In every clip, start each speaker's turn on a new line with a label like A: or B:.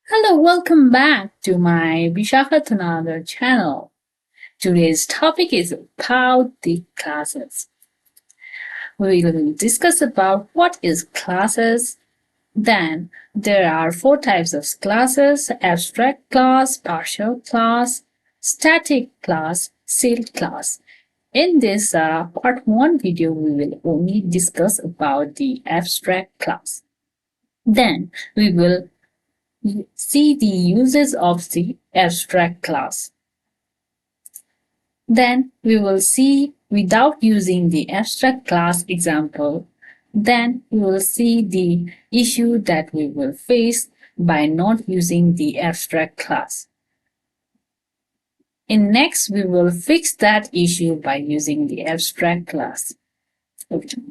A: Hello, welcome back to my Vishakhatunadar channel. Today's topic is about the classes. We will discuss about what is classes. Then there are four types of classes: abstract class, partial class, static class, sealed class. In this part 1 video, we will only discuss about the abstract class. Then we will see the uses of the abstract class. Then we will see without using the abstract class example. Then we will see the issue that we will face by not using the abstract class. In next, we will fix that issue by using the abstract class. Okay.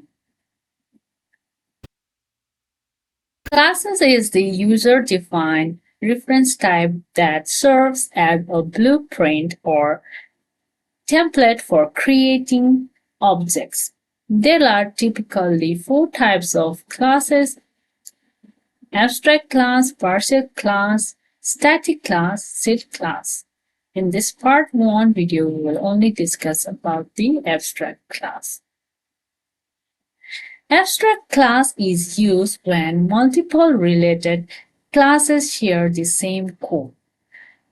A: Classes is the user-defined reference type that serves as a blueprint or template for creating objects. There are typically four types of classes: abstract class, partial class, static class, sealed class. In this part 1 video, we will only discuss about the abstract class. Abstract class is used when multiple related classes share the same code.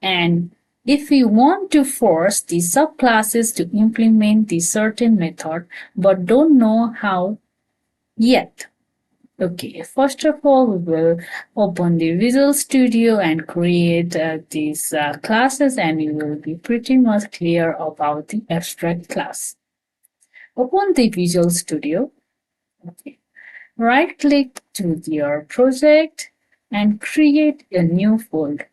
A: And if we want to force the subclasses to implement the certain method but don't know how yet. Okay, first of all, we will open the Visual Studio and create these classes, and you will be pretty much clear about the abstract class. Open the Visual Studio. Okay. Right click to your project and create a new folder.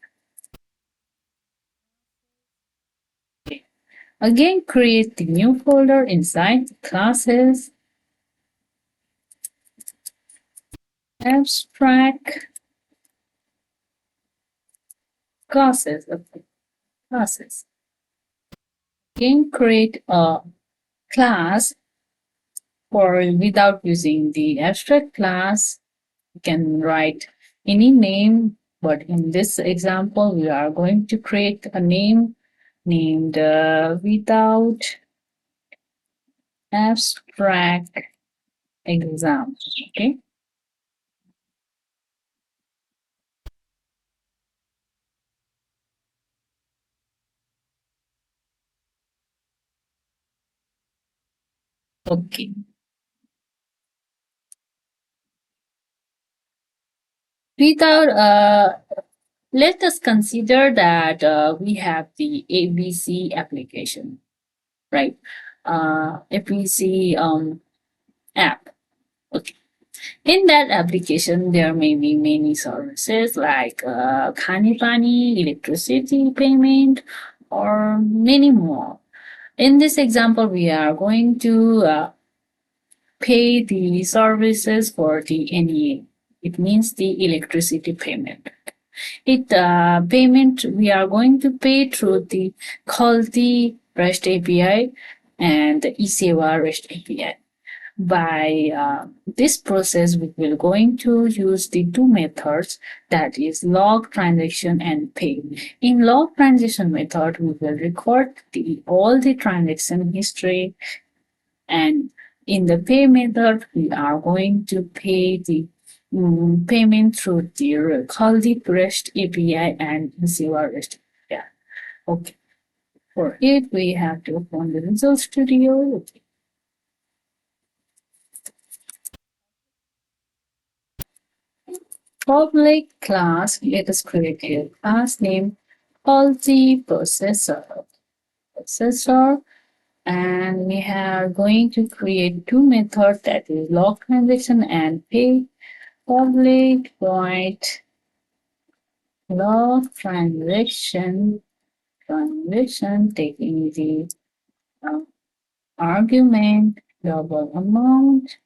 A: Again, create the new folder inside the classes, abstract classes. Again, create a class for without using the abstract class. You can write any name, but in this example, we are going to create a name named without abstract exam. Okay. Okay. Without let us consider that we have the ABC application, right? ABC app. Okay. In that application, there may be many services like Khani Pani, electricity payment, or many more. In this example, we are going to pay the services for the NEA. It means the electricity payment. Payment we are going to pay through the Khaldi REST API and the eSeva REST API. By this process, we will going to use the two methods, that is log transaction and pay. In log transaction method, we will record all the transaction history, and in the pay method, we are going to pay the payment through the Khaldi REST API and eSeva REST API. Okay. For it, we have to open the Visual Studio. Okay. Public class, let us create a class name processor, and we are going to create two methods, that is log transaction and pay. Public void log transaction taking the uh, argument global amount.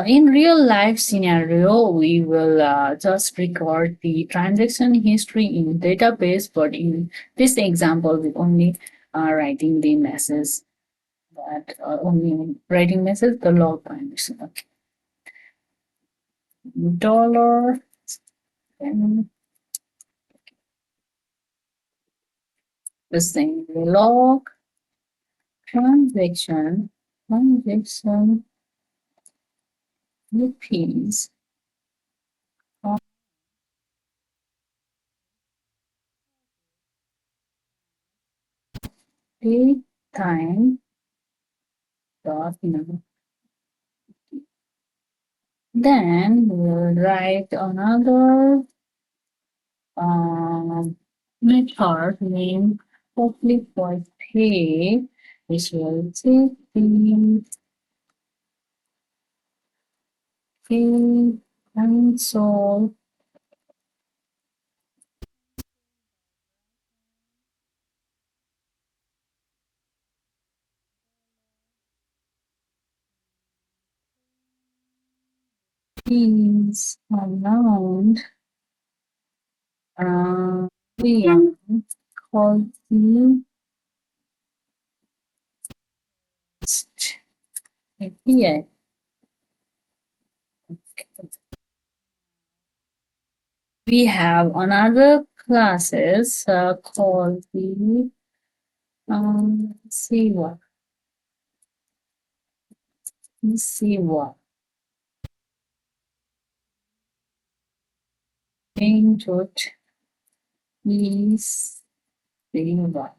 A: In real life scenario, we will just record the transaction history in database, but in this example, we only are writing the message, that only writing message, the log transaction. Okay. Dollar the same log transaction rupees time dot now. Then we'll write another method named public void pay, which will take the pay console fees amount beyond called the API. We have another classes called the Siva. Siva. Input is Siva.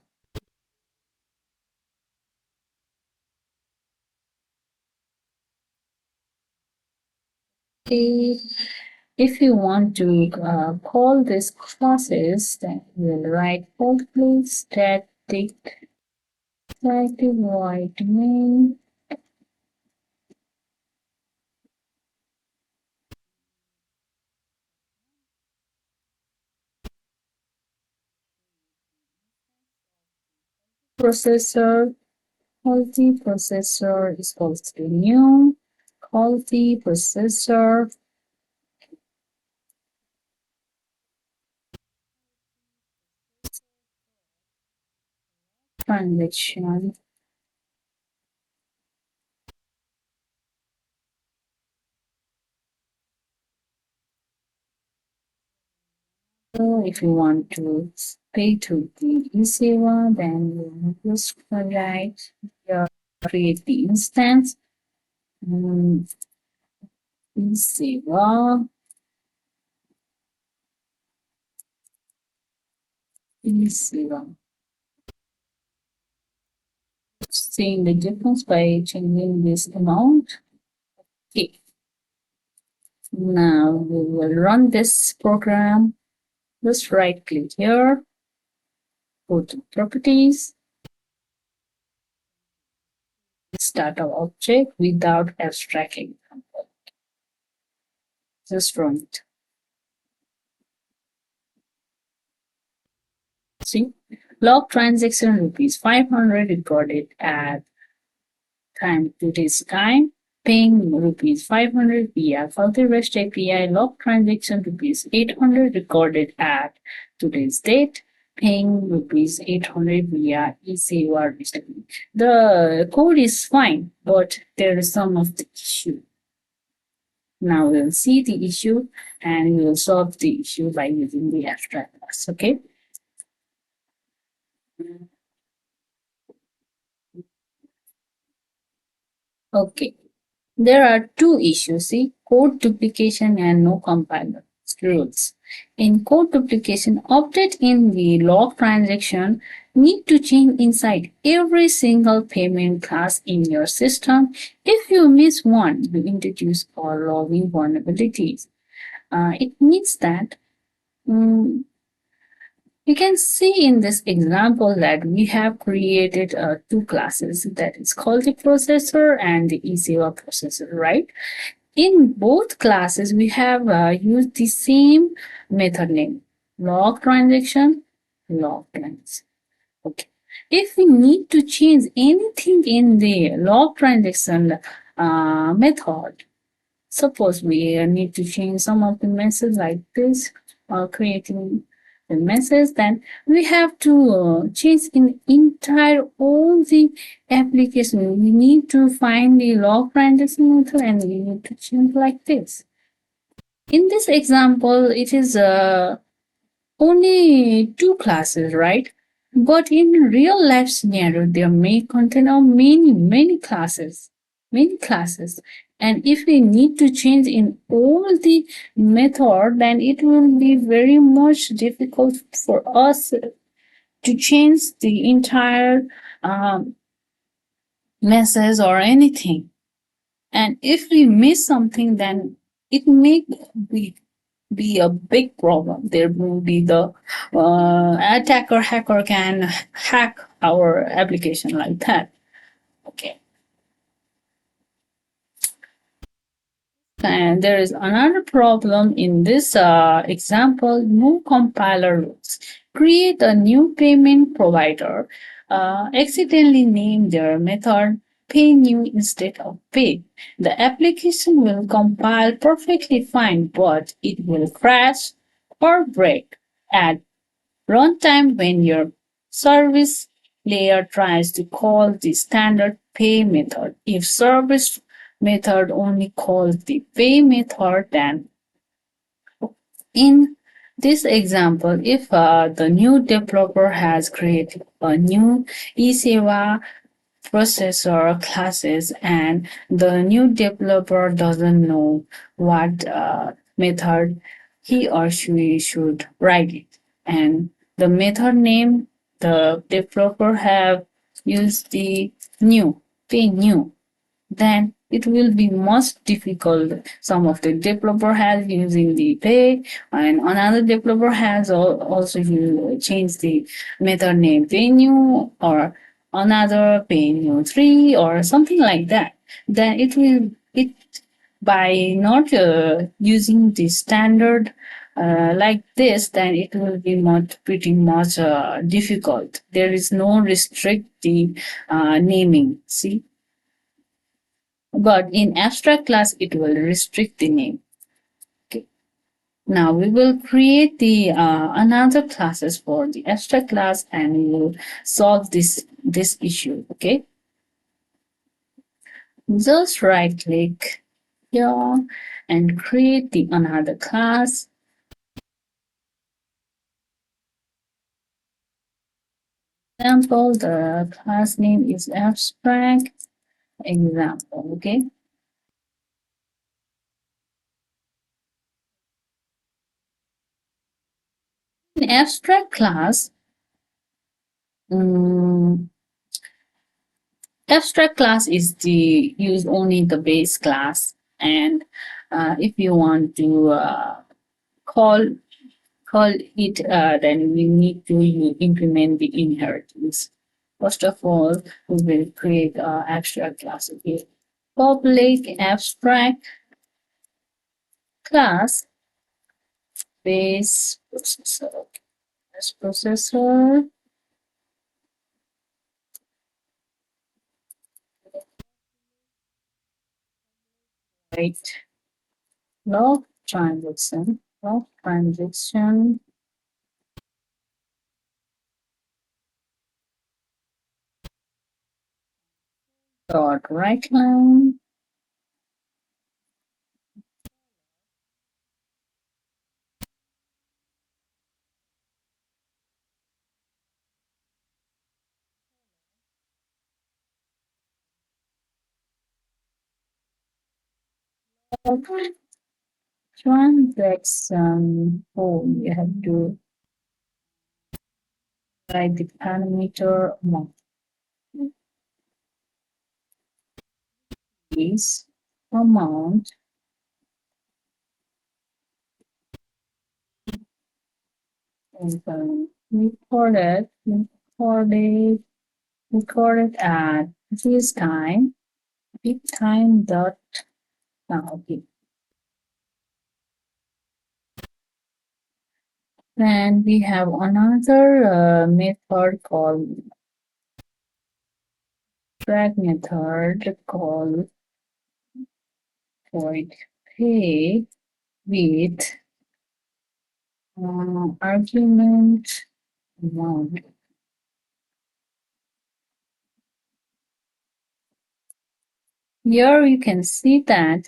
A: Okay. If you want to call this classes, then we'll write public static void main processor. Quality processor is equals to new quality processor transaction. So if you want to pay to the eSeva, then you just write your create the instance. eSeva, eSeva. Seeing the difference by changing this amount. Okay. Now we will run this program. Just right click here, go to properties, start our object without abstracting. Just run it. See, log transaction rupees 500 recorded at today's time. Paying rupees 500 via Faulty REST API. Log transaction rupees 800 recorded at today's date. Paying rupees 800 via eSeva REST API. The code is fine, but there is some of the issue. Now we'll see the issue and we will solve the issue by using the abstract class. Okay. Okay. There are two issues, see, code duplication and no compiler rules. In code duplication, update in the log transaction need to change inside every single payment class in your system. If you miss one, you introduce or logging vulnerabilities. It means that you can see in this example that we have created two classes, that is called the processor and the eSeva processor, right? In both classes, we have used the same method name, log transaction, log transaction. Okay. If we need to change anything in the log transaction method, suppose we need to change some of the message like this, or creating the message, then we have to change in entire all the application. We need to find the log transaction method and we need to change like this. In this example, it is only two classes, right? But in real life scenario, there may contain of many classes, many classes. And if we need to change in all the method, then it will be very much difficult for us to change the entire um, message or anything. And if we miss something, then it may be a big problem. There will be the attacker hacker can hack our application like that. Okay. And there is another problem in this example, no compiler rules. Create a new payment provider, accidentally name their method pay new instead of pay. The application will compile perfectly fine, but it will crash or break at runtime when your service layer tries to call the standard pay method. If service method only calls the pay method, then in this example, if the new developer has created a new eSeva processor classes and the new developer doesn't know what method he or she should write it, and the method name the developer have used the new pay new, then it will be much difficult. Some of the developer has using the pay, and another developer has also changed the method name venue, or another venue 3 or something like that. Then it by not using the standard like this, then it will be much pretty much difficult. There is no restrict the naming. See, but in abstract class, it will restrict the name. Okay. Now we will create the another classes for the abstract class, and we will solve this issue. Okay. Just right click here and create the another class. Example, the class name is abstract example. Okay. In abstract class, um, abstract class is the use only the base class, and if you want to call call it, then we need to implement the inheritance. First of all, we will create abstract class. Okay, public abstract class base processor. Base processor. Right. Log transaction dot right line. Transaction. Oh, you have to write the parameter amount is amount and recorded at this time, big time dot now. Okay. Then we have another method called drag method called void pay with argument amount. Here you can see that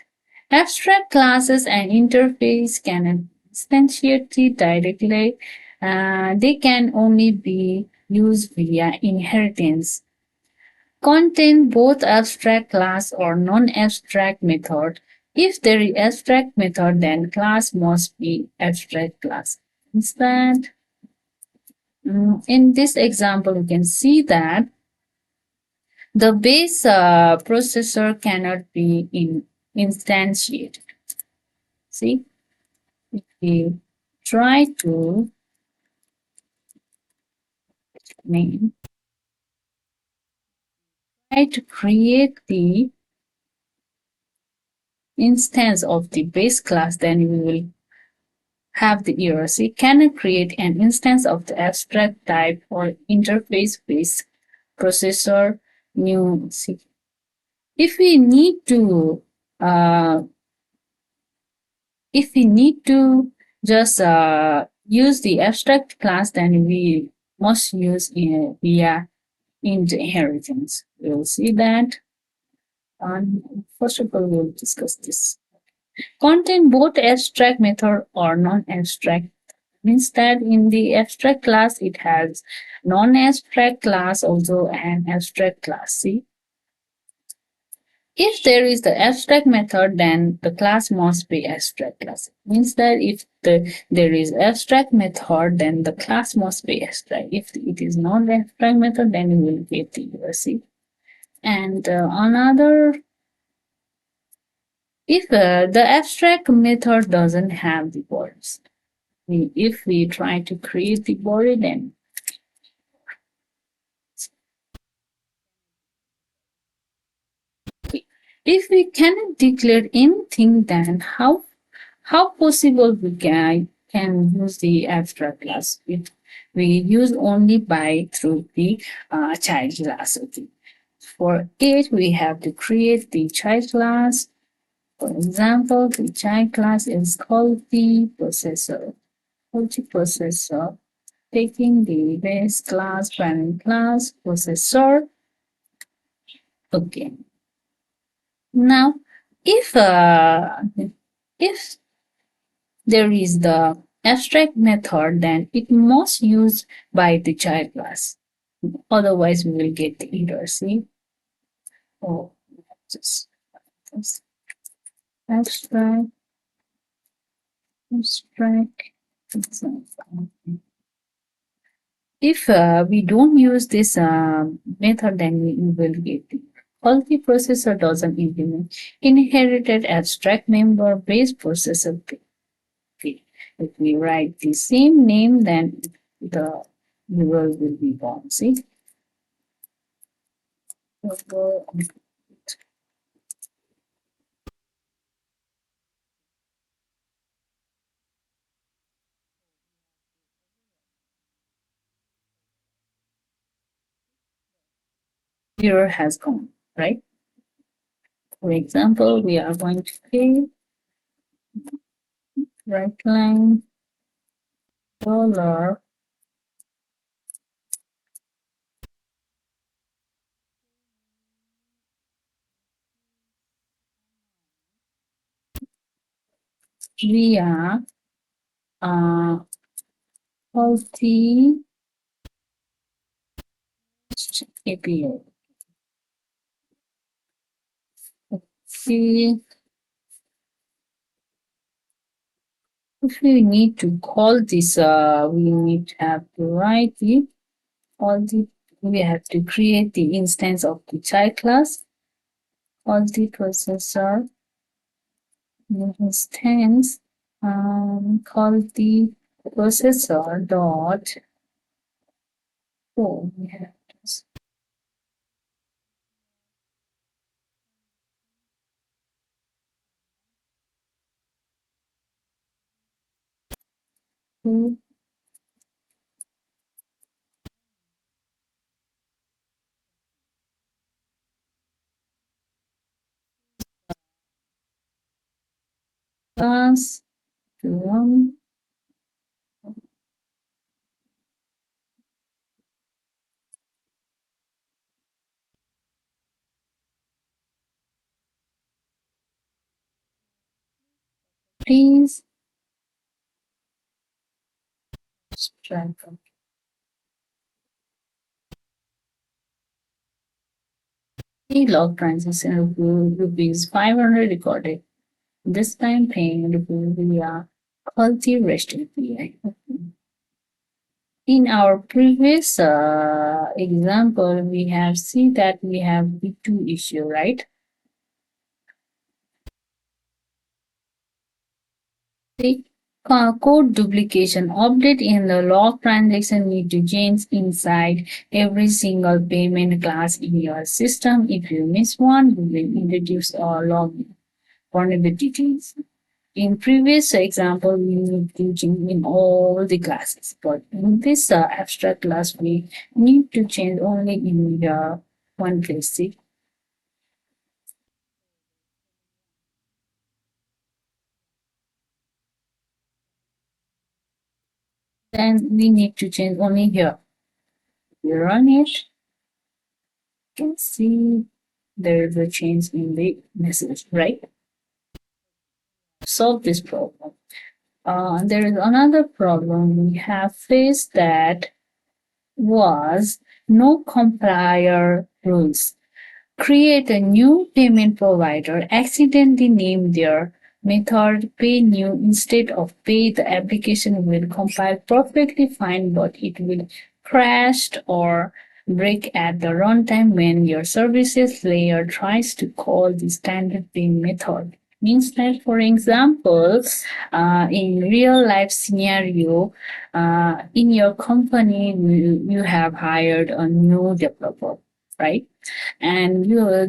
A: abstract classes and interface can instantiate directly. They can only be used via inheritance. Contain both abstract class or non-abstract method. If there is abstract method, then class must be abstract class. Instead, in this example, you can see that the base processor cannot be instantiated. See, if we try to name, try to create the instance of the base class, then we will have the error. So you cannot create an instance of the abstract type or interface based processor new. See, if we need to uh, if we need to just use the abstract class, then we must use via inheritance. We'll see that. First of all, we'll discuss this. Contain both abstract method or non-abstract means that in the abstract class it has non-abstract class also and abstract class. See, if there is the abstract method, then the class must be abstract class. Means that if there is abstract method, then the class must be abstract. If it is non-abstract method, then you will get the error. See, and another, if the abstract method doesn't have the borders, if we try to create the border, then if we cannot declare anything, then how possible we can use the abstract class if we use only by through the child class. Okay. For it, we have to create the child class. For example, the child class is called the processor. Called the processor, taking the base class, parent class, processor. Okay. Now, if there is the abstract method, then it must use by the child class. Otherwise, we will get the error. See? Oh, just abstract, abstract. If we don't use this method, then we will get the multiprocessor doesn't implement inherited abstract member based processor. If we write the same name, then the error will be gone. See? Error has gone, right? For example, we are going to say right line dollar via uh, multi API. See, if we need to call this, we need to have to write the all the we have to create the instance of the child class, all the processor instance, called the processor dot. Oh, we have to class to one. Please strike. The log transaction rupees 500 recorded. This time paying rupees via quality REST API. In our previous example, we have seen that we have the two issue, right? The code duplication update in the log transaction need to change inside every single payment class in your system. If you miss one, you will introduce a log vulnerabilities. In previous example, we need to change in all the classes, but in this abstract class, we need to change only in the one place. See? Then we need to change only here. We run it, you can see there is a change in the message, right? Solve this problem. There is another problem we have faced that was no compiler rules. Create a new payment provider, accidentally name their method pay new instead of pay. The application will compile perfectly fine, but it will crash or break at the runtime when your services layer tries to call the standard pay method. Means that, for example, in real life scenario, in your company, you have hired a new developer, right? And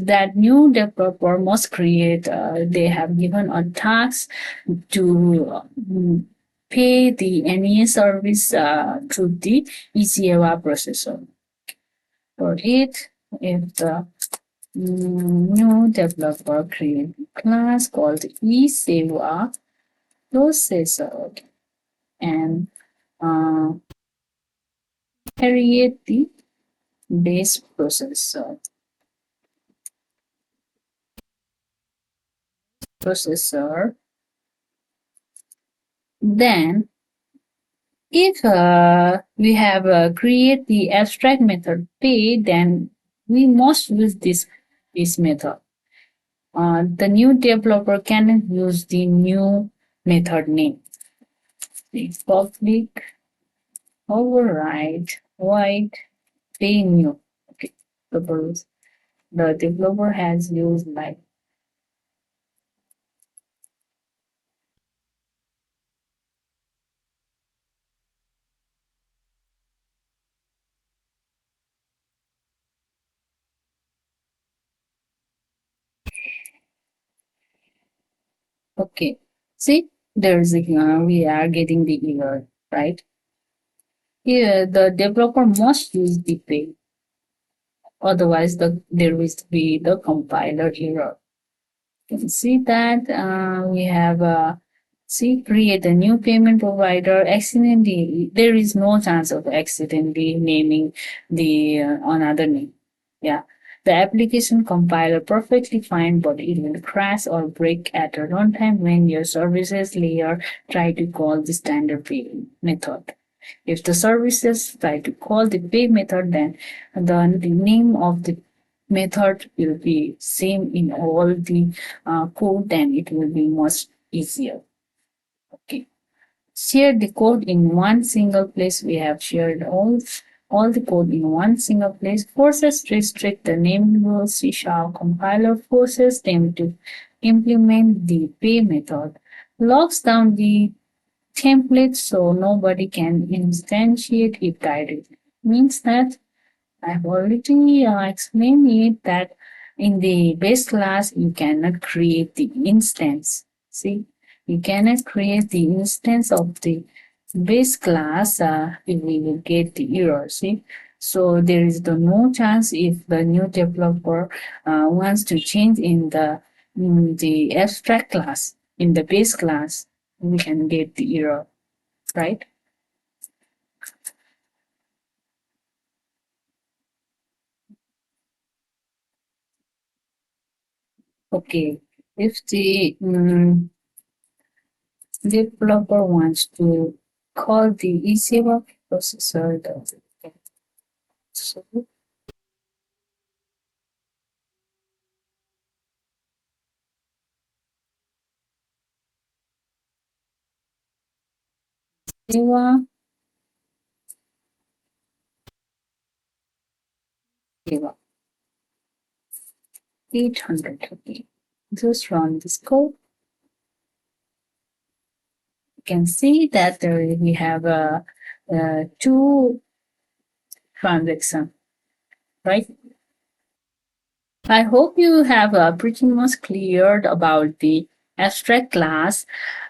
A: that new developer must create, they have given a task to pay the NEA service through the ECAWA processor. For it, if the new developer create a class called ECAWA processor and uh, create the base processor, then if we have create the abstract method pay, then we must use this method. The new developer can use the new method name. The public override void pay new. Okay, suppose the developer has used like, okay. See, there's a, we are getting the error, right? Here, the developer must use the pay. Otherwise, there will be the compiler error. You can see that we have see create a new payment provider accidentally. There is no chance of accidentally naming the another name. Yeah. The application compiler perfectly fine, but it will crash or break at a runtime when your services layer try to call the standard pay method. If the services try to call the pay method, then the name of the method will be same in all the code, then it will be much easier. Okay. Share the code in one single place. We have shared all the code in one single place. Forces restrict the name rules. C# compiler forces them to implement the pay method. Locks down the template so nobody can instantiate it directly. Means that I've already explained it that in the base class you cannot create the instance. See, you cannot create the instance of the base class. We will get the error. See, so there is no chance if the new developer wants to change in the abstract class in the base class, we can get the error, right? Okay, if the developer wants to call the ECWA processor, so Sewa. 800 rupees. Just run this code. You can see that we have two transactions, right? I hope you have pretty much cleared about the abstract class.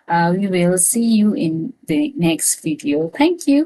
A: We will see you in the next video. Thank you.